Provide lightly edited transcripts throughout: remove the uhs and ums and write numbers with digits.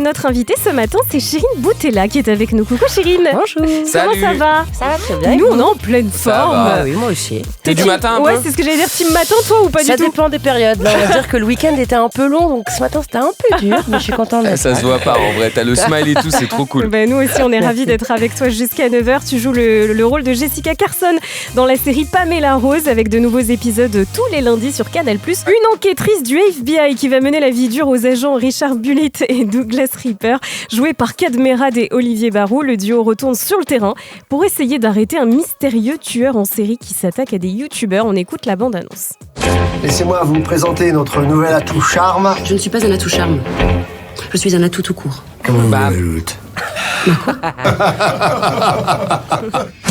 notre invitée ce matin, c'est Chérine Boutella qui est avec nous. Coucou Chérine. Bonjour. Comment ça va? Ça va très bien. Nous, on est en pleine forme. Ah oui, moi aussi. T'es du matin un Ouais, peu? c'est ce que j'allais dire. Team matin, toi, ou pas du Ça tout? dépend des périodes. Là, on va dire que le week-end était un peu long, donc ce matin c'était un peu dur, mais je suis contente d'être Ça là. se voit pas en vrai, t'as le smile et tout, c'est trop cool. Ben, nous aussi, on est ravis d'être avec toi jusqu'à 9h. Tu joues le rôle de Jessica Carson dans la série Pamela Rose avec de nouveaux épisodes tous les lundis sur Canal+. Une enquêtrice du FBI qui va mener la vie dure aux agents Richard Bullitt et Douglas Reaper. Joué par Kad Merad et Olivier Barou, le duo retourne sur le terrain pour essayer d'arrêter un mystérieux tueur en série qui s'attaque à des youtubeurs. On écoute la bande-annonce. Laissez-moi vous présenter notre nouvel atout charme. Je ne suis pas un atout charme. Je suis un atout tout court. Comment vous l'ajoute?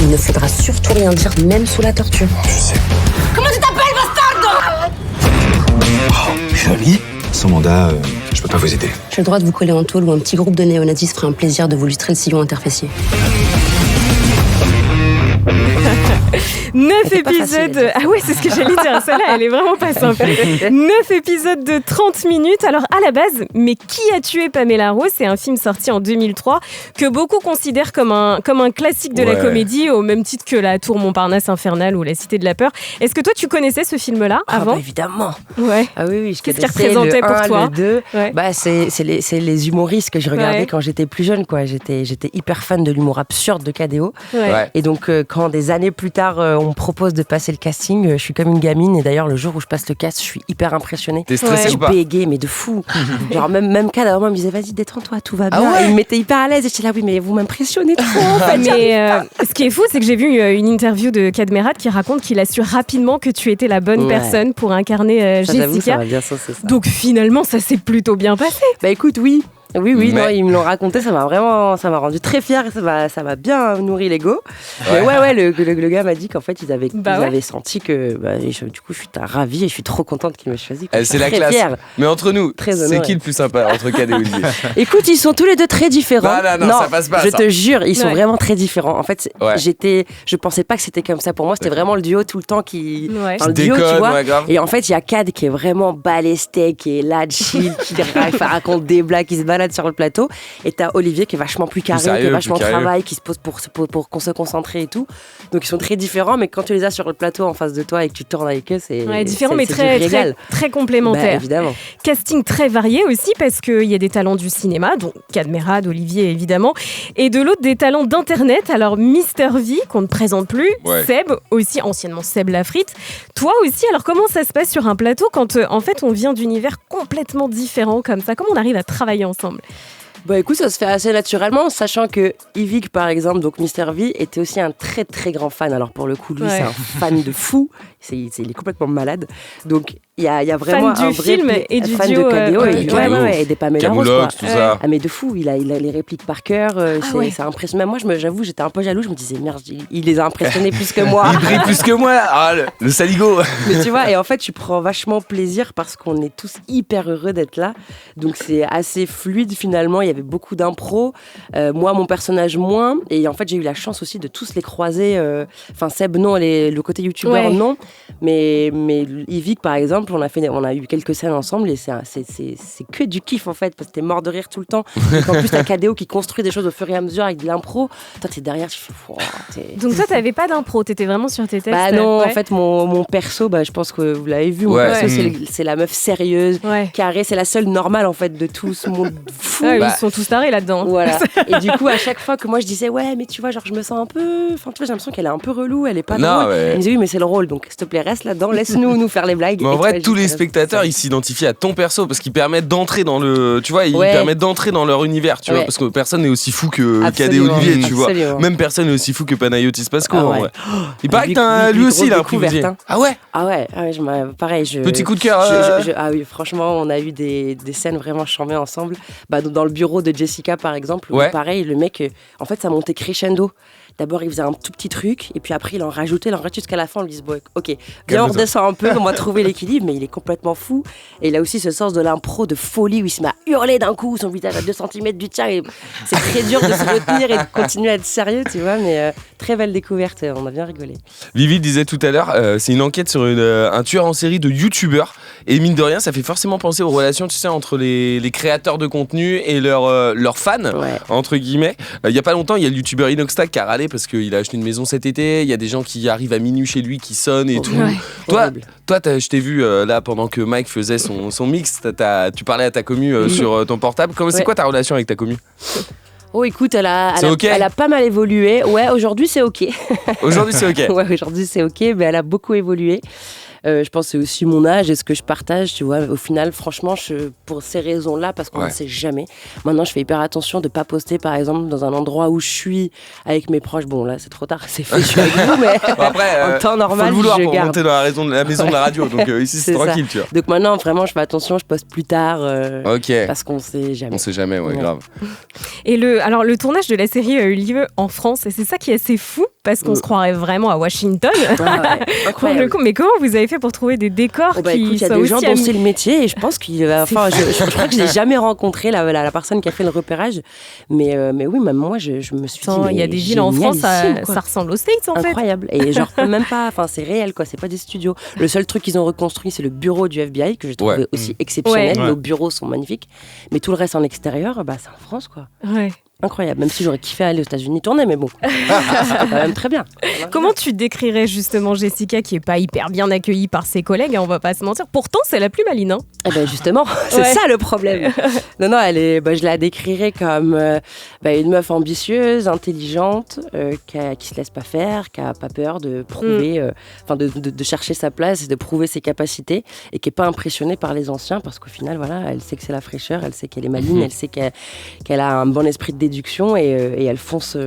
Il ne faudra surtout rien dire, même sous la torture. Joli. Sans mandat, je peux pas vous aider. J'ai le droit de vous coller en tôle ou un petit groupe de néonazis ferait un plaisir de vous lustrer le sillon interfessier. 9 C'était pas facile à épisodes. dire. Ah ouais, c'est ce que j'allais dire. Celle-là, elle est vraiment pas simple. 9 épisodes de 30 minutes. Alors, à la base, mais qui a tué Pamela Rose? C'est un film sorti en 2003 que beaucoup considèrent comme un classique de la Ouais. comédie, au même titre que La Tour Montparnasse Infernale ou La Cité de la Peur. Est-ce que toi, tu connaissais ce film-là Ah avant? bah évidemment. Ouais. Ah oui, je Qu'est-ce qu'il connaissais représentait le pour 1, toi? le 2. Ouais. Bah, c'est les humoristes que je regardais Ouais. quand j'étais plus jeune, quoi. J'étais hyper fan de l'humour absurde de KDO. Ouais. Et donc, quand des années plus tard, on me propose de passer le casting, je suis comme une gamine. Et d'ailleurs, le jour où je passe le cast, je suis hyper impressionnée. T'es stressé Ouais. ou pas? Bégué, mais de fou. Genre, même Kad, à un moment, il me disait, vas-y, détends-toi, tout va bien. Ah ouais. Et il me mettait hyper à l'aise. Et j'étais là, oui, mais vous m'impressionnez trop, en fait. Mais ce qui est fou, c'est que j'ai vu une interview de Kad Merad qui raconte qu'il a su rapidement que tu étais la bonne Ouais. personne pour incarner Ça, j'avoue, ça Jessica. m'a bien saucé, ça. Donc finalement, ça s'est plutôt bien passé. Bah écoute, oui. Oui, Mais- non, ils me l'ont raconté, ça m'a rendu très fière, ça m'a bien nourri l'ego. Ouais. Mais ouais, le gars m'a dit qu'en fait, ils avaient ouais. senti que, du coup, je suis ravie et je suis trop contente qu'ils m'aient choisi. Eh, c'est la classe. Fière. Mais entre nous, Très c'est honoré. qui le plus sympa entre Kad et Olivier? Écoute, ils sont tous les deux très différents. Non, ça passe pas, Je ça. te jure, ils sont Ouais. vraiment très différents. En fait, Ouais. je pensais pas que c'était comme ça. Pour moi, c'était vraiment le duo tout le temps qui, Ouais. enfin, le duo, Déconne, tu vois. ouais, grave. Et en fait, il y a Kad qui est vraiment balèze, qui est là, chill, qui raconte des blagues, qui se balade sur le plateau. Et t'as Olivier qui est vachement plus carré, sérieux, qui est vachement plus carré. travail, qui se pose pour qu'on se concentrer et tout. Donc ils sont très différents, mais quand tu les as sur le plateau en face de toi et que tu tournes avec eux, c'est Ouais, différent, mais c'est très, du très, régal. très Bah, complémentaire. évidemment. Casting très varié aussi, parce qu'il y a des talents du cinéma, dont Kad Merad, Olivier évidemment, et de l'autre des talents d'internet. Alors Mister V, qu'on ne présente plus, Ouais. Seb, aussi anciennement Seb Lafrite. Toi aussi, alors comment ça se passe sur un plateau quand en fait on vient d'univers complètement différents comme ça? Comment on arrive à travailler ensemble? Bah écoute, ça se fait assez naturellement, sachant que Yvick, par exemple, donc Mister V, était aussi un très très grand fan. Alors pour le coup, lui, Ouais. c'est un fan de fou. Il est complètement malade. Donc il y a vraiment Fan un du vrai film et du fan duo, de KDO ouais, et, ouais. et des Pamela Rose, Camoulox, quoi. tout ça. Ah mais de fou, il a les répliques par cœur, ouais. c'est impressionnant. Même moi, j'avoue, j'étais un peu jaloux, je me disais merde, il les a impressionnés plus que moi. Il brille plus que moi. Ah, le saligo. Mais tu vois, et en fait, tu prends vachement plaisir parce qu'on est tous hyper heureux d'être là. Donc c'est assez fluide finalement. Il y avait beaucoup d'impro. Moi, mon personnage moins. Et en fait, j'ai eu la chance aussi de tous les croiser. Enfin, Seb, non, le côté youtubeur, Ouais. non. Mais Yvick, par exemple, on a eu quelques scènes ensemble et c'est que du kiff en fait. Parce que t'es mort de rire tout le temps. Et en plus, t'as KDO qui construit des choses au fur et à mesure avec de l'impro. Toi, t'es derrière, tu fais. Wow, Donc toi, t'avais pas d'impro, t'étais vraiment sur tes textes. bah non, ouais. en fait, mon perso, je pense que vous l'avez vu, mon Ouais. perso, Ouais. c'est la meuf sérieuse, Ouais. carrée, c'est la seule normale, en fait, de tout ce monde fou. Ah, Bah. ils sont tous tarés là-dedans. Voilà. Et du coup, à chaque fois que moi je disais, ouais, mais tu vois, genre, je me sens un peu. Enfin, tu vois, j'ai l'impression qu'elle est un peu relou, elle est pas Non, drôle. ouais. Elle me disait, oui, mais c'est le rôle, donc s'il te plaît, reste là-dedans, laisse-nous nous faire les blagues. Mais en Et vrai, toi, tous les j'étais là, spectateurs, c'est ils s'identifient à ton perso parce qu'ils permettent d'entrer dans le. Tu vois, ils Ouais. permettent d'entrer dans leur univers, tu vois, Ouais. parce que personne n'est aussi fou que Kad et Absolument. Olivier, tu vois. Absolument. Même personne n'est aussi fou que Panayotis Pasco, Ah en ouais. vrai. Il paraît Lui- que t'as lui, lui aussi, il a un grosse découverte, privilégié. hein. Ah ouais? Ah ouais, pareil. Petit coup de cœur. Ah oui, franchement, on a eu des scènes vraiment charmées ensemble. Dans le bureau de Jessica, par exemple, où Ouais. pareil, le mec, en fait, ça montait crescendo. D'abord, il faisait un tout petit truc, et puis après, il en rajoutait jusqu'à la fin. On lui dit, bon, ok, bien, on Calme-toi. redescend un peu, on va trouver l'équilibre, mais il est complètement fou. Et il a aussi ce sens de l'impro, de folie, où il se met à hurler d'un coup, son visage à 2 cm du tien, et c'est très dur de se retenir et de continuer à être sérieux, tu vois, mais très belle découverte, on a bien rigolé. Vivi disait tout à l'heure, c'est une enquête sur un tueur en série de youtubeurs. Et mine de rien, ça fait forcément penser aux relations, tu sais, entre les créateurs de contenu et leurs fans, entre guillemets. Il y a pas longtemps, il y a le youtubeur Inoxtag qui a râlé parce qu'il a acheté une maison cet été. Il y a des gens qui arrivent à minuit chez lui, qui sonnent et tout. Toi, je t'ai vu là pendant que Mike faisait son mix. Tu parlais à ta commu sur ton portable. C'est quoi ta relation avec ta commu ? Oh, écoute, elle a pas mal évolué. Ouais, aujourd'hui, c'est OK. Aujourd'hui, c'est OK. Ouais, aujourd'hui, c'est OK, mais elle a beaucoup évolué. Je pense que c'est aussi mon âge et ce que je partage, tu vois. Au final, franchement, pour ces raisons-là, parce qu'on ne sait jamais. Maintenant, je fais hyper attention de ne pas poster, par exemple, dans un endroit où je suis avec mes proches. Bon, là, c'est trop tard, c'est fait, je suis avec vous, mais après, en temps normal, faut le vouloir je pour garde. monter dans la maison de la radio. Donc ici, c'est tranquille, tu vois. Donc maintenant, vraiment, je fais attention, je poste plus tard. Parce qu'on ne sait jamais. On ne sait jamais, grave. Et le tournage de la série a eu lieu en France, et c'est ça qui est assez fou, parce qu'on se croirait vraiment à Washington. Incroyable. Mais comment vous avez fait pour trouver des décors qui écoute, il y a soient des gens aussi dont c'est le métier et je pense qu'il va. Enfin, je crois que je l'ai jamais rencontré la personne qui a fait le repérage, mais oui, même moi, je me suis dit. Il y a des villes en France, ça ressemble aux States en fait. Incroyable. Et genre même pas. Enfin, c'est réel quoi. C'est pas des studios. Le seul truc qu'ils ont reconstruit, c'est le bureau du FBI que j'ai trouvé aussi exceptionnel. Nos bureaux sont magnifiques, mais tout le reste en extérieur, c'est en France quoi. Ouais. Incroyable, même si j'aurais kiffé aller aux États-Unis tourner, mais bon, c'était quand même très bien. Comment tu décrirais justement Jessica, qui est pas hyper bien accueillie par ses collègues, on va pas se mentir. Pourtant, c'est la plus maline. Eh ben justement, c'est ça le problème. Non, je la décrirais comme une meuf ambitieuse, intelligente, qui se laisse pas faire, qui a pas peur de prouver, de chercher sa place et de prouver ses capacités, et qui est pas impressionnée par les anciens, parce qu'au final, voilà, elle sait que c'est la fraîcheur, elle sait qu'elle est maligne, elle sait qu'elle a un bon esprit de déduction et elle fonce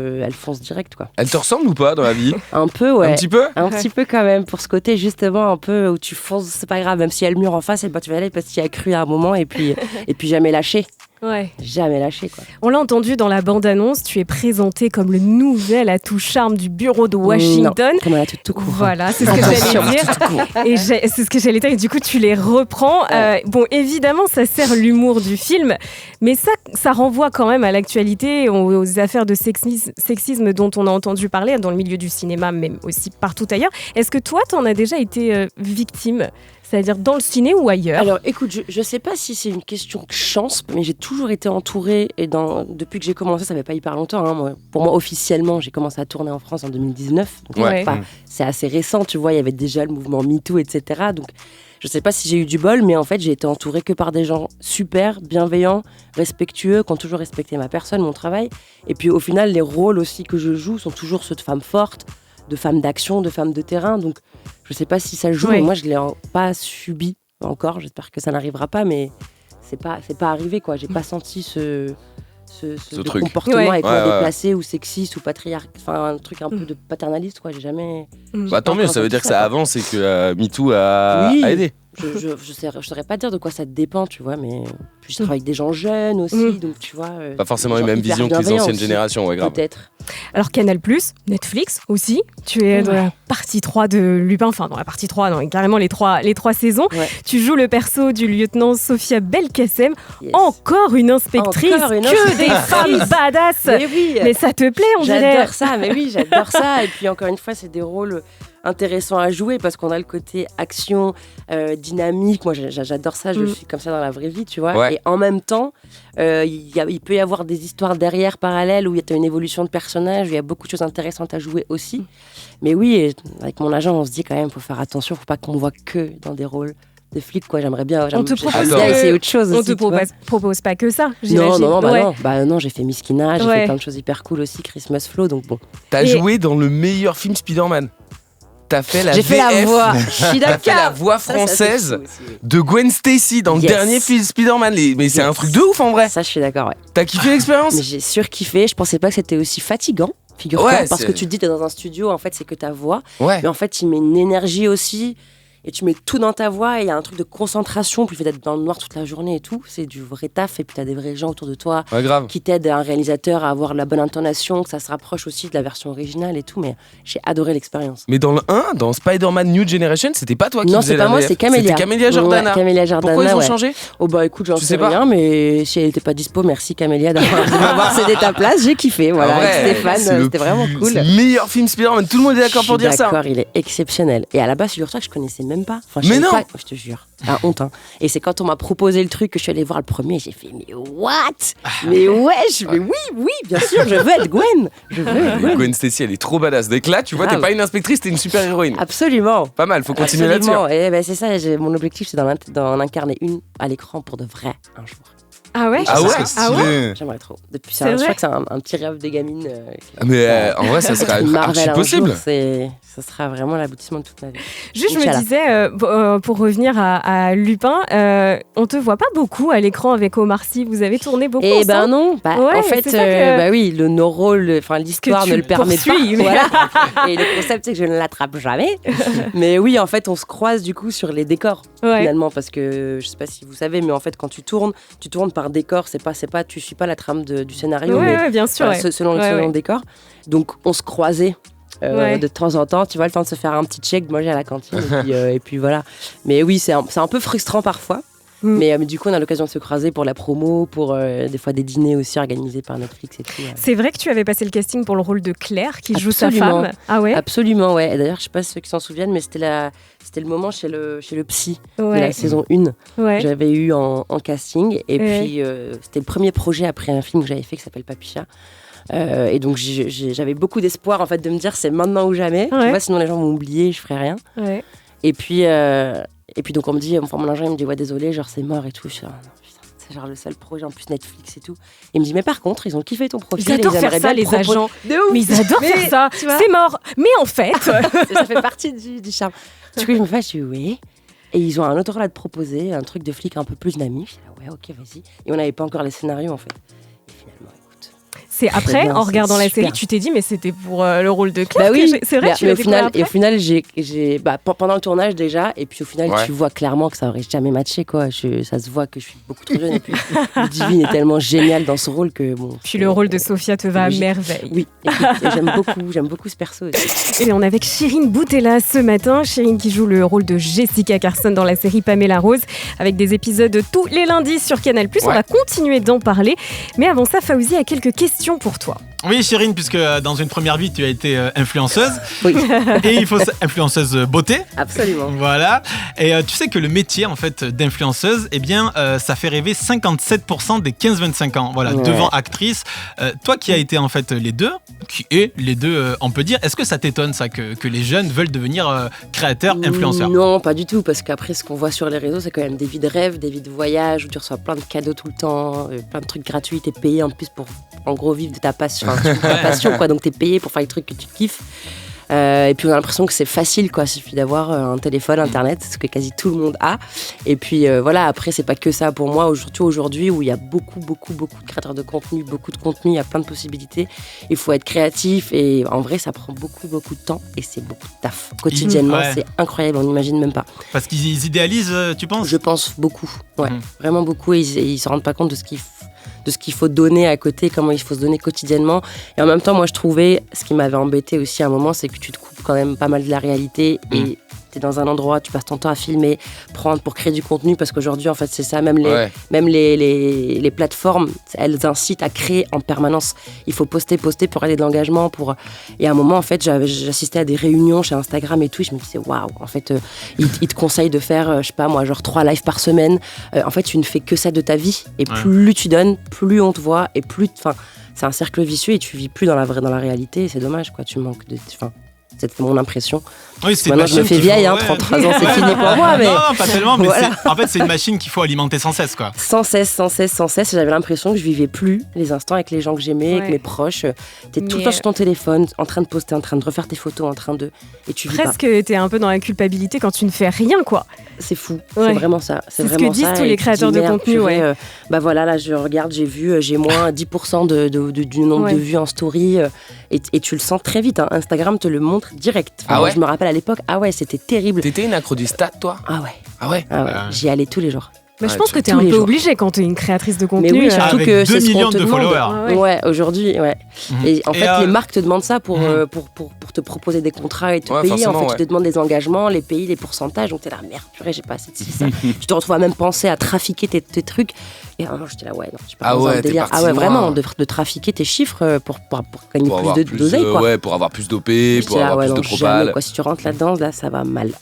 direct quoi. Elle te ressemble ou pas dans la vie ? Un peu, ouais. Un petit peu ? Un petit peu quand même, pour ce côté justement un peu où tu fonces, c'est pas grave, même s'il y a le mur en face, tu vas aller parce qu'il y a cru à un moment et puis jamais lâché. Ouais. Jamais lâché quoi. On l'a entendu dans la bande-annonce, tu es présenté comme le nouvel atout charme du bureau de Washington. Non, comme un atout tout court. Voilà, c'est ce que j'allais dire. Et c'est ce que j'allais dire, et du coup tu les reprends. Bon, évidemment, ça sert l'humour du film, mais ça renvoie quand même à l'actualité, aux affaires de sexisme dont on a entendu parler dans le milieu du cinéma, mais aussi partout ailleurs. Est-ce que toi, t'en as déjà été victime ? C'est-à-dire dans le ciné ou ailleurs ? Alors écoute, je sais pas si c'est une question de chance, mais j'ai toujours été entourée, et depuis que j'ai commencé, ça fait pas hyper longtemps, pour moi officiellement, j'ai commencé à tourner en France en 2019, donc c'est assez récent, tu vois, il y avait déjà le mouvement MeToo, etc. Donc je sais pas si j'ai eu du bol, mais en fait j'ai été entourée que par des gens super bienveillants, respectueux, qui ont toujours respecté ma personne, mon travail, et puis au final les rôles aussi que je joue sont toujours ceux de femmes fortes, de femmes d'action, de femmes de terrain, donc je sais pas si ça joue, mais moi je l'ai pas subi encore, j'espère que ça n'arrivera pas, mais c'est pas arrivé quoi, j'ai pas senti ce truc. Comportement avec moi déplacé ou sexiste ou patriarcal, enfin un truc un peu de paternaliste quoi, j'ai jamais. Tant mieux, ça veut dire que ça avance et que MeToo a aidé. Je saurais pas dire de quoi ça dépend, tu vois, mais puis je travaille avec des gens jeunes aussi, donc tu vois. Pas forcément les mêmes visions que les anciennes générations, grave. Peut-être. Alors Canal+, Netflix aussi, tu es dans la partie 3 de Lupin, enfin dans la partie 3, non, carrément les trois saisons. Ouais. Tu joues le perso du lieutenant Sophia Belkacem, encore une inspectrice, que des femmes badass. Mais ça te plaît, on dirait. J'adore ça, mais oui, j'adore ça. Et puis encore une fois, c'est des rôles intéressant à jouer parce qu'on a le côté action, dynamique. Moi, j'adore ça. Je suis comme ça dans la vraie vie, tu vois. Ouais. Et en même temps, il peut y avoir des histoires derrière parallèles où il y a une évolution de personnage, où il y a beaucoup de choses intéressantes à jouer aussi. Mais oui, avec mon agent, on se dit quand même, faut faire attention, faut pas qu'on me voit que dans des rôles de flic, quoi. J'aimerais bien essayer autre chose. On aussi, te propose pas que ça, j'imagine. Non, j'ai fait Miskina, j'ai fait plein de choses hyper cool aussi, Christmas Flow, donc bon. T'as joué dans le meilleur film Spider-Man. T'as fait la VF. Fait la voix. T'as fait la voix française de Gwen Stacy dans le dernier film Spider-Man. Mais c'est un truc de ouf en vrai. Ça, je suis d'accord, ouais. T'as kiffé l'expérience ? Mais j'ai surkiffé. Je pensais pas que c'était aussi fatigant, figure-toi. Parce que tu te dis, t'es dans un studio, en fait, c'est que ta voix. Ouais. Mais en fait, il met une énergie aussi. Et tu mets tout dans ta voix et il y a un truc de concentration, puis le fait d'être dans le noir toute la journée et tout, c'est du vrai taf, et puis t'as des vrais gens autour de toi qui t'aident, un réalisateur à avoir la bonne intonation, que ça se rapproche aussi de la version originale et tout, mais j'ai adoré l'expérience. Mais dans le 1, dans Spider-Man New Generation, c'était pas toi qui faisais la VF. Non, c'est pas moi, c'est Camélia. C'était Camélia Jordana. Ouais, Camélia Jordana. Pourquoi ils ont changé ? Oh bah écoute, j'en sais rien, mais si elle était pas dispo, merci Camélia d'avoir cédé ta place, j'ai kiffé, voilà, avec Stéphane, c'était vraiment cool. C'est le meilleur film Spider-Man, tout le monde est d'accord pour dire ça. D'accord, il est exceptionnel. Et à la base, figure-toi que je connaissais même pas. Enfin, Mais non. pas, je te jure. Ah, honte, hein. Et c'est quand on m'a proposé le truc que je suis allée voir le premier, j'ai fait mais what? Mais wesh, mais oui, bien sûr, je veux être Gwen. Je veux être Gwen. Gwen Stacy, elle est trop badass. Dès que là, tu vois, t'es pas une inspectrice, t'es une super héroïne. Absolument. Pas mal, faut continuer là-dessus. Et ben c'est ça, mon objectif, c'est d'en incarner une à l'écran pour de vrai un jour. Ah ouais? Ah ouais? Ah ouais? J'aimerais trop. Depuis C'est je vrai crois que c'est un petit rêve de gamine. Mais en vrai, ça serait archi possible. Ça sera vraiment l'aboutissement de toute ma vie. Juste, je me Inch'Allah. disais, pour revenir à Lupin, on te voit pas beaucoup à l'écran avec Omar Sy. Vous avez tourné beaucoup Eh ensemble. ben non. Ouais, en fait, c'est ça que- oui, nos rôles, enfin l'histoire tu ne le permet pas. poursuis, mais- Voilà. Et le concept, c'est que je ne l'attrape jamais. Mais oui, en fait, on se croise du coup sur les décors Ouais. finalement, parce que je sais pas si vous savez, mais en fait, quand tu tournes par décor. Tu suis pas la trame du scénario, mais Ouais, bien sûr. voilà, Ouais. selon le décor. Donc, on se croisait. De temps en temps, tu vois, le temps de se faire un petit check, de manger à la cantine, et puis voilà. Mais oui, c'est un peu frustrant parfois. Mais du coup, on a l'occasion de se croiser pour la promo, pour des fois des dîners aussi organisés par Netflix et tout. C'est vrai que tu avais passé le casting pour le rôle de Claire, qui joue sa Absolument. femme. Ah ouais? Absolument, ouais. Et d'ailleurs, je sais pas ceux qui s'en souviennent, mais c'était le moment chez le psy de la saison 1. Ouais. J'avais eu en casting. Et puis, c'était le premier projet après un film que j'avais fait qui s'appelle Papicha. Et donc, j'avais beaucoup d'espoir en fait de me dire c'est maintenant ou jamais. Ouais. Tu vois, sinon les gens vont oublier, je ferai rien. Ouais. Et puis donc on me dit, mon ingénieur il me dit ouais désolé, genre c'est mort et tout. Je suis, non, putain, c'est genre le seul projet en plus Netflix et tout. Il me dit mais par contre ils ont kiffé ton profil. Ils adorent et faire aimeraient ça, bien les te proposer- agents. De ouf. Mais ils adorent Mais, faire ça. tu vois. C'est mort. Mais en fait, Ça fait partie du charme. Du coup je me fais, je dis oui. Et ils ont un autre rôle à te proposer, un truc de flic un peu plus dynamique. Je dis ouais ok vas-y. Et on n'avait pas encore les scénarios en fait. Et finalement écoute. c'est après, bien, en c'est regardant la super. série, tu t'es dit, mais c'était pour le rôle de Claire. Bah oui, C'est vrai, tu mais l'as au découvert final, après. et au final, j'ai pendant le tournage déjà, et puis au final, tu vois clairement que ça aurait jamais matché quoi. Ça se voit que je suis beaucoup trop jeune et puis Ludivine est tellement géniale dans ce rôle que bon. Puis le rôle de Sophia te va à logique. merveille. Oui, écoute, et j'aime beaucoup ce perso aussi. Et on est avec Chérine Boutella ce matin. Chérine qui joue le rôle de Jessica Carson dans la série Pamela Rose, avec des épisodes tous les lundis sur Canal+. On va continuer d'en parler. Mais avant ça, Fawzi a quelques questions pour toi. Oui, Chérine, puisque dans une première vie, tu as été influenceuse. Oui. Et il faut influenceuse beauté. Absolument. Voilà. Et tu sais que le métier en fait d'influenceuse, eh bien, ça fait rêver 57% des 15-25 ans. Voilà, devant actrice. Toi qui as été en fait les deux, on peut dire, est-ce que ça t'étonne ça que les jeunes veulent devenir créateurs, influenceurs? Non, pas du tout, parce qu'après, ce qu'on voit sur les réseaux, c'est quand même des vies de rêve, des vies de voyage, où tu reçois plein de cadeaux tout le temps, plein de trucs gratuits, t'es payé en plus pour, en gros, vivre de ta passion. Enfin, tu vis de ta passion, quoi, donc t'es payé pour faire les trucs que tu kiffes. Et puis on a l'impression que c'est facile, quoi. Il suffit d'avoir un téléphone, internet, ce que quasi tout le monde a. Et puis voilà, après c'est pas que ça pour moi. Aujourd'hui où il y a beaucoup de créateurs de contenu, beaucoup de contenu, il y a plein de possibilités. Il faut être créatif et en vrai ça prend beaucoup de temps et c'est beaucoup de taf. Quotidiennement, c'est incroyable, on n'imagine même pas. Parce qu'ils idéalisent, tu penses? Je pense beaucoup, vraiment beaucoup, et ils se rendent pas compte de ce qu'il faut donner à côté, comment il faut se donner quotidiennement. Et en même temps, moi, je trouvais, ce qui m'avait embêté aussi à un moment, c'est que tu te coupes quand même pas mal de la réalité et t'es dans un endroit, tu passes ton temps à filmer, prendre pour créer du contenu, parce qu'aujourd'hui, en fait, c'est ça, même les plateformes, elles incitent à créer en permanence. Il faut poster pour aller de l'engagement. Et à un moment, en fait, j'assistais à des réunions chez Instagram et tout, et je me disais, waouh, en fait, ils te conseillent de faire, je sais pas moi, genre 3 lives par semaine. En fait, tu ne fais que ça de ta vie, et plus tu donnes, plus on te voit, et plus, enfin, c'est un cercle vicieux, et tu vis plus dans la réalité, et c'est dommage, quoi, tu manques de... C'est mon impression. Oui, c'est maintenant, je me fais vieille, 33 ans, c'est fini pour moi. Mais... Non, pas tellement, mais voilà. en fait, c'est une machine qu'il faut alimenter sans cesse, quoi. Sans cesse. J'avais l'impression que je vivais plus les instants avec les gens que j'aimais, avec mes proches. T'es tout le temps sur ton téléphone, en train de poster, en train de refaire tes photos, et tu vis presque t'es un peu dans la culpabilité quand tu ne fais rien, quoi. C'est fou, c'est vraiment ça. C'est ce que disent tous les créateurs de contenu, bah voilà, là je regarde, j'ai moins 10% du nombre de vues en story, et tu le sens très vite, hein. Instagram te le montre direct. Enfin, moi, je me rappelle à l'époque, c'était terrible. T'étais une accro des stats, toi? Ah ouais. J'y allais tous les jours. Mais je pense que t'es un peu obligée quand t'es une créatrice de contenu. Mais oui, surtout avec que 2 c'est ce qu'on millions te de demande. followers. Ouais, aujourd'hui, Et en fait, les marques te demandent ça pour te proposer des contrats et te payer. En fait, ils te demandent des engagements, les pays, les pourcentages. Donc t'es là, merde, purée, j'ai pas assez de ça. Tu te retrouves à même penser à trafiquer tes trucs. Et à un moment, j'étais là, ouais, non, je suis pas Ah dans un ouais, t'es délire. parti Ah ouais, loin. vraiment, de trafiquer tes chiffres pour gagner Pour avoir plus d'oseille, quoi. Ouais, pour avoir plus d'OP, J'étais pour là, avoir ouais, plus non, de propal. jamais, quoi. Si tu rentres là-dedans, là, ça va mal.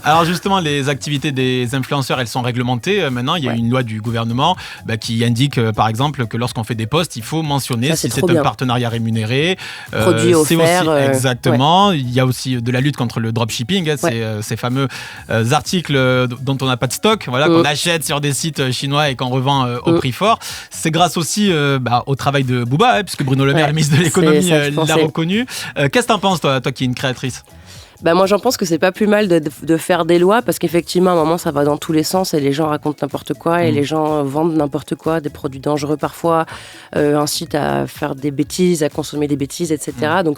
Alors justement, les activités des influenceurs, elles sont réglementées. Maintenant, il y a une loi du gouvernement qui indique, par exemple, que lorsqu'on fait des posts, il faut mentionner Ça, si c'est c'est trop un bien. partenariat rémunéré. Produit c'est offert, aussi, exactement. Il y a aussi de la lutte contre le dropshipping, ces fameux articles dont on n'a pas de stock, voilà, qu'on achète sur des sites chinois et qu'on revend au prix fort. C'est grâce aussi au travail de Booba, puisque Bruno Le Maire, le ministre de l'économie, l'a reconnu. Qu'est-ce que t'en penses, toi qui es une créatrice? Bah moi j'en pense que c'est pas plus mal de faire des lois parce qu'effectivement à un moment ça va dans tous les sens et les gens racontent n'importe quoi et les gens vendent n'importe quoi, des produits dangereux parfois, incitent à faire des bêtises, à consommer des bêtises, etc. Donc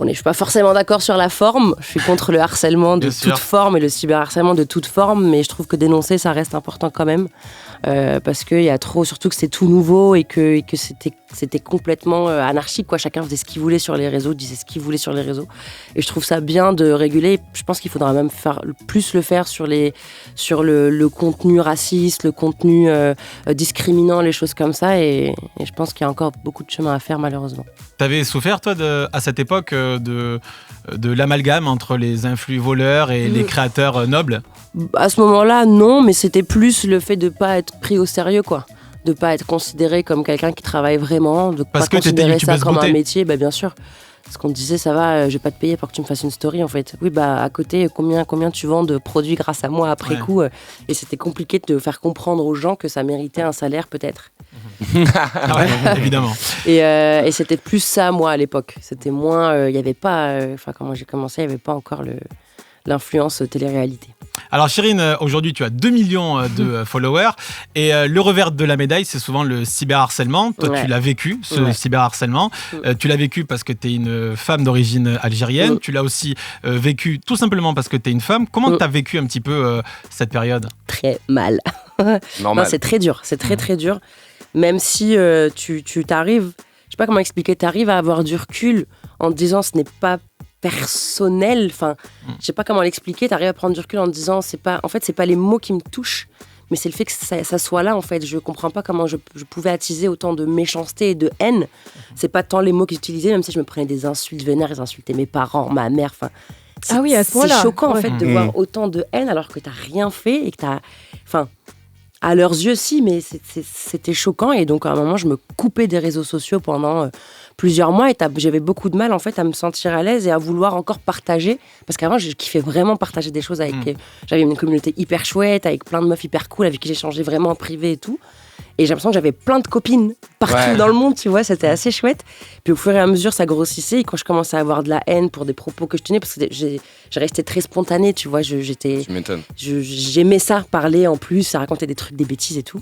je suis pas forcément d'accord sur la forme, je suis contre le harcèlement de toute forme et le cyberharcèlement de toute forme, mais je trouve que dénoncer ça reste important quand même. Parce qu'il y a trop, surtout que c'est tout nouveau et que c'était complètement anarchique, quoi. Chacun faisait ce qu'il voulait sur les réseaux, disait ce qu'il voulait sur les réseaux. Et je trouve ça bien de réguler. Je pense qu'il faudra même plus le faire sur le contenu raciste, le contenu discriminant, les choses comme ça. Et je pense qu'il y a encore beaucoup de chemin à faire, malheureusement. T'avais souffert, toi, à cette époque, de l'amalgame entre les influx voleurs et les créateurs nobles? À ce moment-là, non, mais c'était plus le fait de pas être pris au sérieux, quoi. De pas être considéré comme quelqu'un qui travaille vraiment, de pas considérer ça comme un métier, bien sûr. Parce qu'on te disait, ça va, je vais pas te payer pour que tu me fasses une story, en fait. Oui, à côté, combien tu vends de produits grâce à moi après coup. Et c'était compliqué de faire comprendre aux gens que ça méritait un salaire, peut-être. Évidemment. Et c'était plus ça, moi, à l'époque. C'était moins, il y avait pas, quand j'ai commencé, il y avait pas encore l'influence télé-réalité. Alors Chérine, aujourd'hui tu as 2 millions de followers et le revers de la médaille c'est souvent le cyberharcèlement. Toi tu l'as vécu, ce cyberharcèlement. Tu l'as vécu parce que tu es une femme d'origine algérienne. Tu l'as aussi vécu tout simplement parce que tu es une femme. Comment tu as vécu un petit peu cette période? Très mal. Normal. Non, c'est très dur, c'est très très dur. Même si tu t'arrives, je sais pas comment expliquer, tu arrives à avoir du recul en te disant ce n'est pas personnel, je sais pas comment l'expliquer, t'arrives à prendre du recul en te disant c'est pas les mots qui me touchent, mais c'est le fait que ça soit là, en fait. Je comprends pas comment je pouvais attiser autant de méchanceté et de haine. C'est pas tant les mots qu'ils utilisaient, même si je me prenais des insultes vénères, ils insultaient mes parents, ma mère, Ah oui, à ce point-là. C'est choquant en fait de voir autant de haine alors que t'as rien fait et que à leurs yeux, si, mais c'était choquant. Et donc, à un moment, je me coupais des réseaux sociaux pendant plusieurs mois. Et j'avais beaucoup de mal, en fait, à me sentir à l'aise et à vouloir encore partager. Parce qu'avant, je kiffais vraiment partager des choses avec... J'avais une communauté hyper chouette, avec plein de meufs hyper cool, avec qui j'échangeais vraiment en privé et tout. Et j'ai l'impression que j'avais plein de copines partout dans le monde, tu vois, c'était assez chouette. Puis au fur et à mesure, ça grossissait. Et quand je commençais à avoir de la haine pour des propos que je tenais, parce que j'ai resté très spontanée, tu vois, Tu m'étonnes. j'aimais ça, parler en plus, ça raconter des trucs, des bêtises et tout.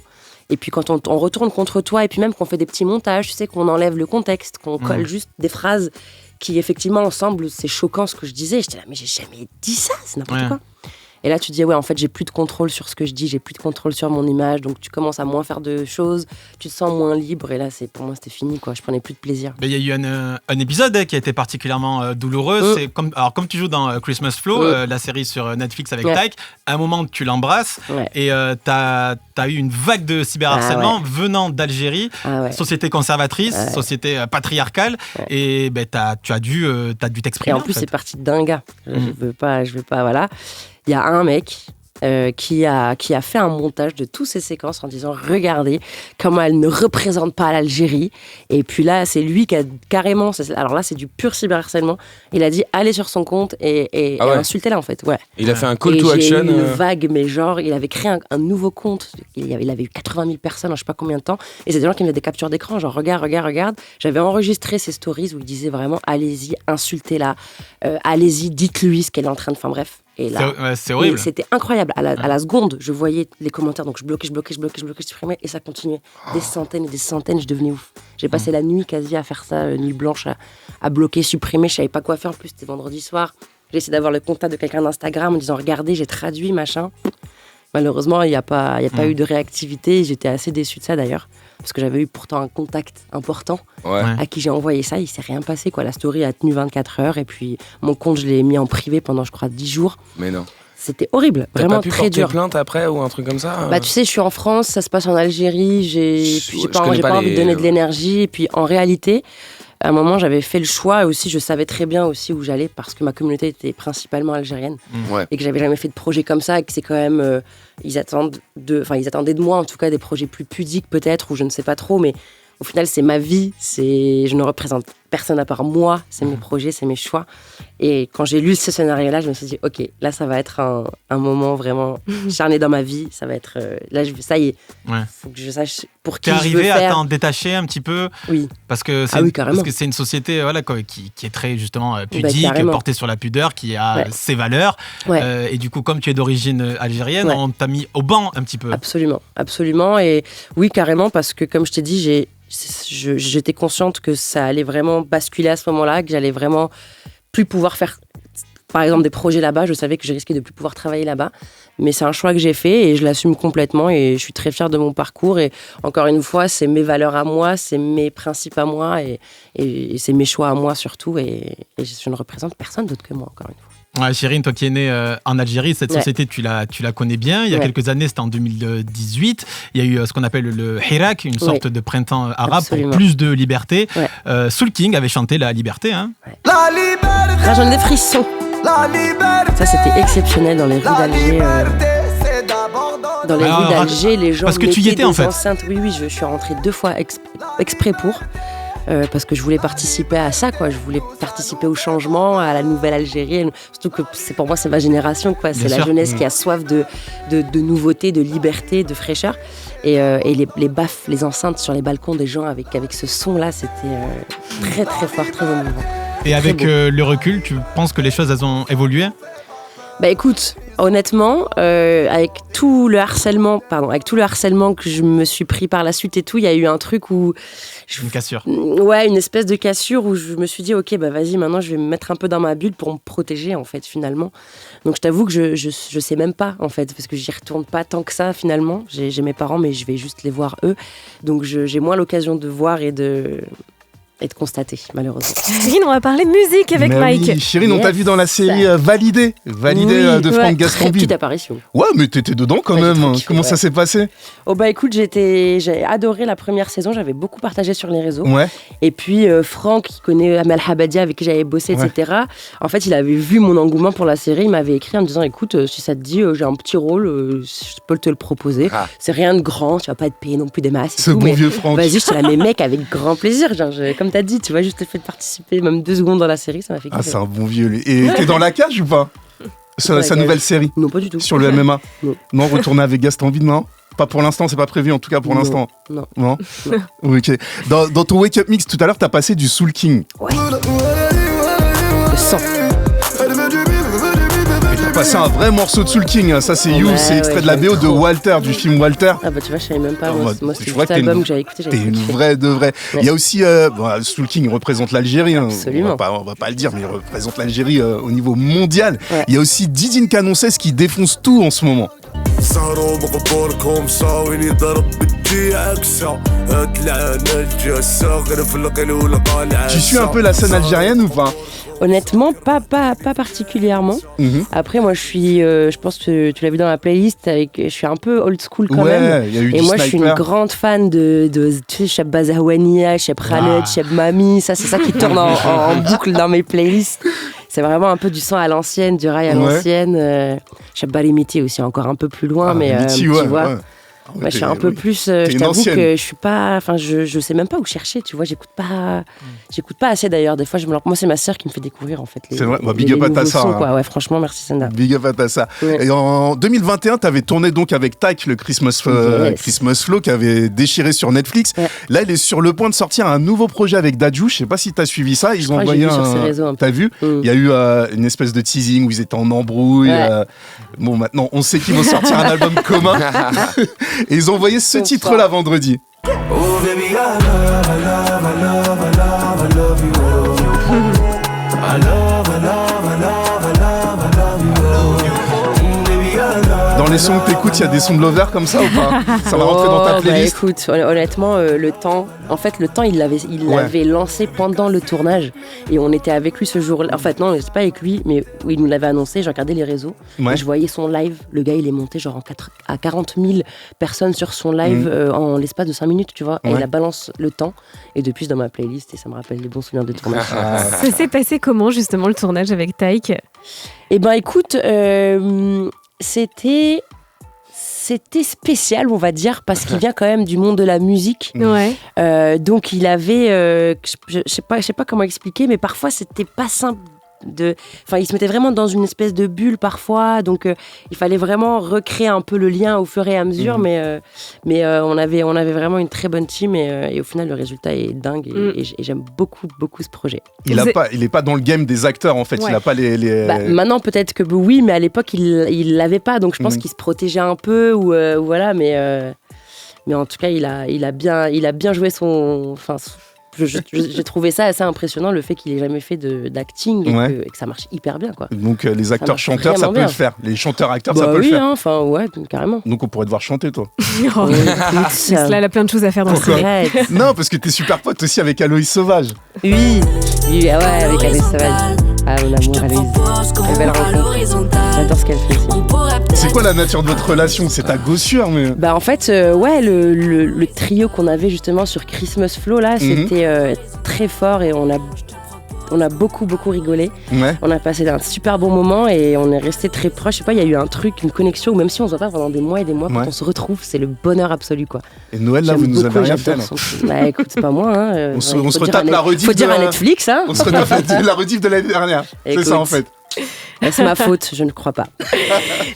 Et puis quand on retourne contre toi, et puis même qu'on fait des petits montages, tu sais, qu'on enlève le contexte, qu'on colle juste des phrases qui, effectivement, ensemble, c'est choquant ce que je disais. J'étais là, mais j'ai jamais dit ça, c'est n'importe quoi. Et là, tu te dis, en fait, j'ai plus de contrôle sur ce que je dis, j'ai plus de contrôle sur mon image, donc tu commences à moins faire de choses, tu te sens moins libre, et là, pour moi, c'était fini, quoi. Je prenais plus de plaisir. Il y a eu un épisode qui a été particulièrement douloureux. C'est comme tu joues dans Christmas Flow, la série sur Netflix avec Tyke, à un moment, tu l'embrasses, et t'as eu une vague de cyberharcèlement venant d'Algérie, société conservatrice, société patriarcale, et tu as dû t'exprimer. Et en plus, c'est parti d'un gars. Je veux pas, voilà. Il y a un mec qui a fait un montage de toutes ces séquences en disant « Regardez comment elle ne représente pas l'Algérie ». Et puis là, c'est lui qui a carrément... Alors là, c'est du pur cyberharcèlement. Il a dit « Allez sur son compte et insultez-la, en fait. » Il a fait un call to action. J'ai eu une vague, mais genre, il avait créé un nouveau compte. Il avait eu 80 000 personnes en je sais pas combien de temps. Et c'est des gens qui me faisaient des captures d'écran, genre « Regarde ». J'avais enregistré ces stories où il disait vraiment « Allez-y, insultez-la. Allez-y, dites-lui ce qu'elle est en train de... » Enfin bref. Et là, c'est horrible. C'était incroyable. À la seconde, je voyais les commentaires, donc je bloquais, je supprimais, et ça continuait. Des centaines et des centaines, je devenais ouf. J'ai passé la nuit quasi à faire ça, nuit blanche, à bloquer, supprimer, je savais pas quoi faire. En plus, c'était vendredi soir. J'ai essayé d'avoir le contact de quelqu'un d'Instagram en disant « Regardez, j'ai traduit, machin ». Malheureusement, il n'y a pas eu de réactivité. J'étais assez déçue de ça d'ailleurs, parce que j'avais eu pourtant un contact important à qui j'ai envoyé ça. Il ne s'est rien passé, quoi. La story a tenu 24 heures et puis mon compte, je l'ai mis en privé pendant, je crois, 10 jours. Mais non. c'était horrible, vraiment T'as pas pu très porter dur. plainte après ou un truc comme ça Bah tu sais, je suis en France, ça se passe en Algérie, j'ai pas connais pas envie de donner de l'énergie. Et puis en réalité, à un moment, j'avais fait le choix et aussi je savais très bien aussi où j'allais parce que ma communauté était principalement algérienne Ouais. et que j'avais jamais fait de projet comme ça et que c'est quand même ils attendaient de moi en tout cas des projets plus pudiques peut-être ou je ne sais pas trop, mais au final c'est ma vie, je ne représente personne à part moi, c'est mes projets, c'est mes choix. Et quand j'ai lu ce scénario-là, je me suis dit ok, là ça va être un moment vraiment charné dans ma vie, ça va être ça y est, faut que je sache pour qui T'es je veux arrivé à faire. t'en détacher un petit peu Oui. parce que c'est une société qui est très justement pudique, portée sur la pudeur, qui a ses valeurs. Ouais. Et du coup, comme tu es d'origine algérienne, on t'a mis au banc un petit peu. Absolument. Et oui, carrément, parce que comme je t'ai dit, j'étais consciente que ça allait vraiment basculer à ce moment-là, que j'allais vraiment plus pouvoir faire, par exemple, des projets là-bas. Je savais que je risquais de plus pouvoir travailler là-bas. Mais c'est un choix que j'ai fait et je l'assume complètement et je suis très fière de mon parcours. Et encore une fois, c'est mes valeurs à moi, c'est mes principes à moi et c'est mes choix à moi surtout. Et je ne représente personne d'autre que moi, encore une fois. Ouais, Chérine, toi qui es née en Algérie, cette société, tu la connais bien. Il y a quelques années, c'était en 2018. Il y a eu ce qu'on appelle le Hirak, une sorte de printemps arabe pour plus de liberté. Soul King avait chanté la liberté. Hein. La liberté. J'en ai des frissons. Ça, c'était exceptionnel dans les rues d'Alger. Dans les rues d'Alger, les gens parce que tu y étais en fait. Enceintes. Oui, je suis rentrée 2 fois exprès pour. Parce que je voulais participer à ça, quoi. Je voulais participer au changement, à la nouvelle Algérie. Surtout que pour moi, c'est ma génération, quoi. C'est la jeunesse qui a soif de nouveauté, de liberté, de fraîcheur. Et les baffes, les enceintes sur les balcons des gens avec ce son-là, c'était très, très fort, très émouvant. Et avec le recul, tu penses que les choses, elles ont évolué ? Bah écoute, honnêtement, avec tout le harcèlement que je me suis pris par la suite et tout, il y a eu un truc où... Une cassure. Ouais, une espèce de cassure où je me suis dit, ok, bah vas-y, maintenant je vais me mettre un peu dans ma bulle pour me protéger, en fait, finalement. Donc je t'avoue que je sais même pas, en fait, parce que j'y retourne pas tant que ça, finalement. J'ai mes parents, mais je vais juste les voir eux. Donc j'ai moins l'occasion de voir et de constater, malheureusement. Chérine, on va parler musique avec Mike. Oui, Chérine, on t'a vu dans la série Validé de Franck Gastambide. Petite apparition. Ouais, mais t'étais dedans quand même. Comment ça s'est passé ? Oh bah écoute, j'ai adoré la première saison, j'avais beaucoup partagé sur les réseaux. Ouais. Et puis Franck, qui connaît Amal Habadia, avec qui j'avais bossé, etc. En fait, il avait vu mon engouement pour la série, il m'avait écrit en me disant, écoute, si ça te dit, j'ai un petit rôle, je peux te le proposer. C'est rien de grand, tu vas pas être payé non plus des masses. Ce bon vieux Franck. Vas-y, je te la mets mec avec grand plaisir. Genre, comme t'as dit, tu vois, juste le fait de participer même 2 secondes dans la série, ça m'a fait kiffer. Ah, c'est un bon vieux. Lui. Et t'es dans la cage ou pas ? Sa nouvelle série ? Non, pas du tout. Sur le MMA ? Non, retourner avec Gastambide, non ? Pas pour l'instant, c'est pas prévu en tout cas pour l'instant. Non. Ok. Dans ton Wake Up Mix tout à l'heure, t'as passé du Soul King. Ouais. Le sang. T'as passé un vrai morceau de Soul King. Ça, c'est You. C'est extrait de la BO de Walter, du film Walter. Ah bah tu vois, je savais même pas. Moi, c'est juste l'album que j'avais écouté. T'es une vraie de vraie. Il y a aussi Soul King représente l'Algérie. Absolument. On va pas le dire, mais il représente l'Algérie au niveau mondial. Ouais. Il y a aussi Didine Canon 16 qui défonce tout en ce moment. Tu suis un peu la scène algérienne ou pas ? Honnêtement, pas particulièrement. Après, moi, je pense que tu l'as vu dans la playlist, je suis un peu old school quand même. Y a eu et moi, Sniper. je suis une grande fan de tu sais, Cheb Bazawania, Cheb Khaled, Cheb Mami. Ça, c'est ça qui tourne en boucle dans mes playlists. C'est vraiment un peu du son à l'ancienne, du rail à l'ancienne. Cheb Balimiti aussi, encore un peu plus loin, mais tu vois. Moi, je suis un peu plus. Je t'avoue que je suis pas. Enfin, je sais même pas où chercher. Tu vois, j'écoute pas assez d'ailleurs. Des fois, moi, c'est ma sœur qui me fait découvrir en fait. C'est vrai. Big up à ta sœur. Quoi. Ouais, franchement, merci Senda. Big up à ta sœur. Ouais. Et en 2021, t'avais tourné donc avec Tac, le Christmas Flow qui avait déchiré sur Netflix. Ouais. Là, il est sur le point de sortir un nouveau projet avec Dadju. Je sais pas si t'as suivi ça. Ils ont envoyé sur ses réseaux un peu. T'as vu ? Il y a eu une espèce de teasing où ils étaient en embrouille. Ouais. Bon, maintenant, on sait qu'ils vont sortir un album commun. Et ils ont envoyé ce titre-là vendredi. Dans les sons que t'écoutes, il y a des sons de Lover comme ça ou pas? Ça va rentrer dans ta playlist? Bah écoute, honnêtement, le temps, il l'avait lancé pendant le tournage et on était avec lui ce jour-là. En fait, non, c'est pas avec lui, mais il nous l'avait annoncé. J'ai regardé les réseaux et je voyais son live. Le gars, il est monté genre à 40 000 personnes sur son live en l'espace de 5 minutes, tu vois. Et il a balance le temps. Et depuis, c'est dans ma playlist et ça me rappelle les bons souvenirs de tournage. Ça s'est passé comment, justement, le tournage avec Taïk? Eh ben, écoute, c'était spécial, on va dire, parce qu'il vient quand même du monde de la musique. Ouais. Donc, il avait... je sais pas comment expliquer, mais parfois, c'était pas simple. Il se mettait vraiment dans une espèce de bulle parfois, donc il fallait vraiment recréer un peu le lien au fur et à mesure, mais on avait vraiment une très bonne team et au final le résultat est dingue et j'aime beaucoup ce projet. Il est pas dans le game des acteurs en fait, il a pas les... maintenant peut-être que oui, mais à l'époque il l'avait pas, donc je pense qu'il se protégeait un peu ou voilà, mais en tout cas il a bien joué son... J'ai trouvé ça assez impressionnant, le fait qu'il ait jamais fait d'acting et que ça marche hyper bien, quoi. Donc les acteurs chanteurs, ça peut le faire. Les chanteurs acteurs, ça peut le faire. Enfin ouais, carrément. Donc on pourrait te voir chanter, toi. Là, elle a plein de choses à faire dans ce rêve. Non, parce que t'es super pote aussi avec Aloïs Sauvage. Oui, avec Aloïs Sauvage. Ah, mon amour, Aloïs. Quelle belle rencontre. J'adore ce qu'elle fait aussi. C'est quoi la nature de votre relation? C'est ta gossure, mais... Bah en fait, le trio qu'on avait justement sur Christmas Flow, là, c'était très fort et on a beaucoup rigolé. Ouais. On a passé un super bon moment et on est resté très proches. Je sais pas, il y a eu un truc, une connexion où même si on se voit pas pendant des mois et des mois, quand on se retrouve, c'est le bonheur absolu, quoi. Et Noël, là, vous nous avez rien fait, là. Bah écoute, c'est pas moi, hein. On se retape la rediff. Faut dire à Netflix, hein. On se retape la rediff de l'année dernière. C'est ça, en fait. C'est ma faute, je ne crois pas.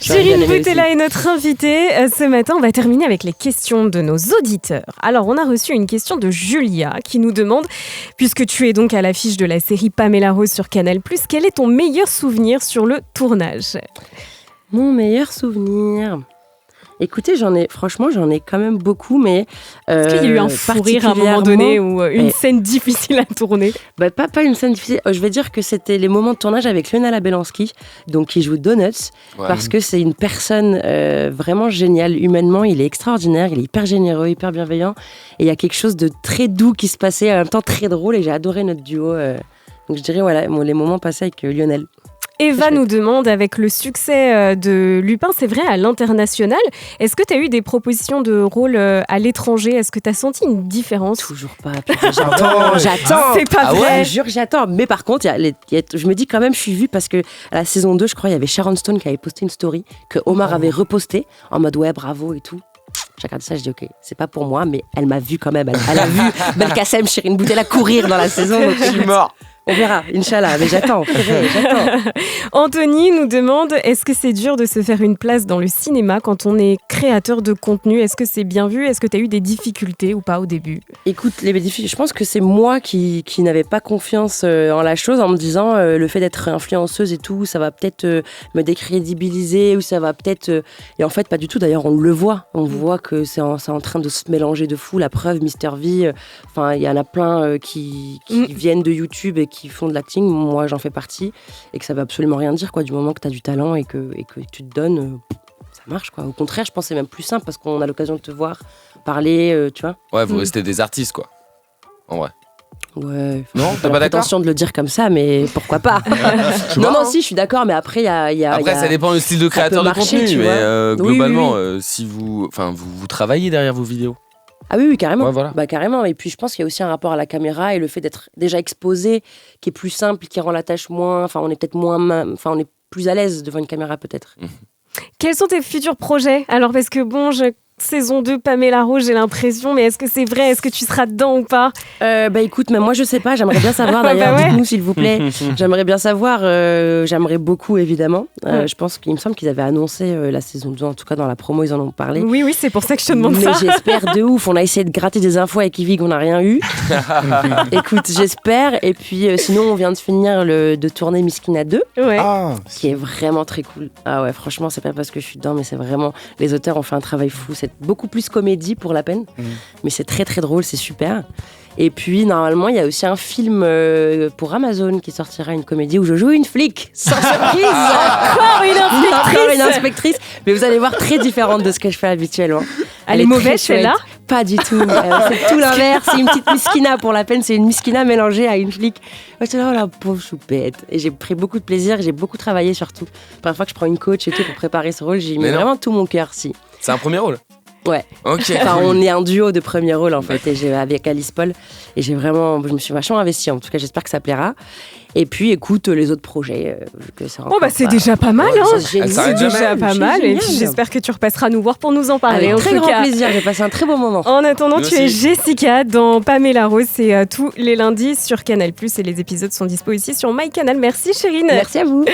Chérine Boutella est notre invitée. Ce matin, on va terminer avec les questions de nos auditeurs. Alors, on a reçu une question de Julia qui nous demande, puisque tu es donc à l'affiche de la série Pamela Rose sur Canal+, quel est ton meilleur souvenir sur le tournage? Mon meilleur souvenir... Écoutez, j'en ai quand même beaucoup, mais... Est-ce qu'il y a eu un fou rire à un moment donné ou une scène difficile à tourner? Pas une scène difficile. Je vais dire que c'était les moments de tournage avec Lionel Abelansky, donc qui joue Donuts, parce que c'est une personne vraiment géniale. Humainement, il est extraordinaire, il est hyper généreux, hyper bienveillant, et il y a quelque chose de très doux qui se passait, en même temps très drôle, et j'ai adoré notre duo. Donc je dirais, les moments passés avec Lionel. Eva nous demande, avec le succès de Lupin, c'est vrai, à l'international, est-ce que tu as eu des propositions de rôle à l'étranger? Est-ce que tu as senti une différence? Toujours pas. J'attends. C'est pas vrai. Je jure, j'attends. Mais par contre, je me dis quand même, je suis vue parce que à la saison 2, je crois, il y avait Sharon Stone qui avait posté une story que Omar avait repostée en mode ouais, bravo et tout. J'ai regardé ça, je dis ok, c'est pas pour moi, mais elle m'a vue quand même. Elle a vu Belkacem, Chérine Boutella courir dans la saison. Donc je suis mort. On verra, Inch'Allah, mais j'attends. Anthony nous demande, est-ce que c'est dur de se faire une place dans le cinéma quand on est créateur de contenu? Est-ce que c'est bien vu? Est-ce que tu as eu des difficultés ou pas au début? Écoute, les difficultés, je pense que c'est moi qui n'avais pas confiance en la chose, en me disant le fait d'être influenceuse et tout, ça va peut-être me décrédibiliser ou ça va peut-être... Et en fait, pas du tout. D'ailleurs, on le voit. On voit que c'est en train de se mélanger de fou. La preuve, Mister V, il y en a plein qui viennent de YouTube et qui font de l'acting, moi j'en fais partie, et que ça veut absolument rien dire, quoi, du moment que tu as du talent et que tu te donnes, ça marche, quoi. Au contraire, je pense que c'est même plus simple parce qu'on a l'occasion de te voir parler, tu vois. Ouais, vous restez des artistes, quoi. En vrai. Ouais. Non, t'as pas d'accord? Attention de le dire comme ça, mais pourquoi pas? Non, si, je suis d'accord, mais après, Après, ça dépend du style de créateur de contenu, mais globalement, si vous travaillez derrière vos vidéos. Ah oui, carrément. Ouais, voilà. Bah, carrément. Et puis, je pense qu'il y a aussi un rapport à la caméra et le fait d'être déjà exposé, qui est plus simple, qui rend la tâche moins... Enfin, on est peut-être on est plus à l'aise devant une caméra, peut-être. Quels sont tes futurs projets? Alors, parce que saison 2, Pamela Rose, j'ai l'impression, mais est-ce que c'est vrai? Est-ce que tu seras dedans ou pas? Écoute, mais moi je sais pas, j'aimerais bien savoir d'ailleurs, dites-nous s'il vous plaît. J'aimerais bien savoir, j'aimerais beaucoup évidemment. Je pense qu'il me semble qu'ils avaient annoncé la saison 2, en tout cas dans la promo, ils en ont parlé. Oui, c'est pour ça que je te demande ça. Mais j'espère de ouf, on a essayé de gratter des infos avec Yvick, on n'a rien eu. Écoute, j'espère, et puis sinon on vient de finir de tourner Miskina 2, qui est vraiment très cool. Ah ouais, franchement, c'est pas parce que je suis dedans, mais c'est vraiment, les auteurs ont fait un travail fou. C'est beaucoup plus comédie pour la peine, mais c'est très très drôle, c'est super. Et puis, normalement, il y a aussi un film pour Amazon qui sortira, une comédie où je joue une flic. Sans surprise. Encore une inspectrice. Mais vous allez voir, très différente de ce que je fais habituellement. Elle est mauvaise, celle-là ? Pas du tout. C'est tout l'inverse. C'est une petite miskina pour la peine. C'est une miskina mélangée à une flic. Moi, j'étais là, oh la pauvre choupette. Et j'ai pris beaucoup de plaisir. J'ai beaucoup travaillé surtout. La première fois que je prends une coach et tout pour préparer ce rôle, j'ai mis vraiment tout mon cœur. Si. C'est un premier rôle. Ouais. Ok. Enfin, on est un duo de premier rôle en fait, et avec Alice Paul. Et je me suis vachement investie. En tout cas, j'espère que ça plaira. Et puis, écoute les autres projets. Que ça c'est déjà pas mal, hein. C'est déjà pas mal. Et puis, j'espère que tu repasseras nous voir pour nous en parler. Avec très grand plaisir. J'ai passé un très bon moment. En attendant, tu es Jessica dans Pamela Rose. C'est tous les lundis sur Canal+. Et les épisodes sont dispo ici sur MyCanal. Merci, Chérine. Merci à vous.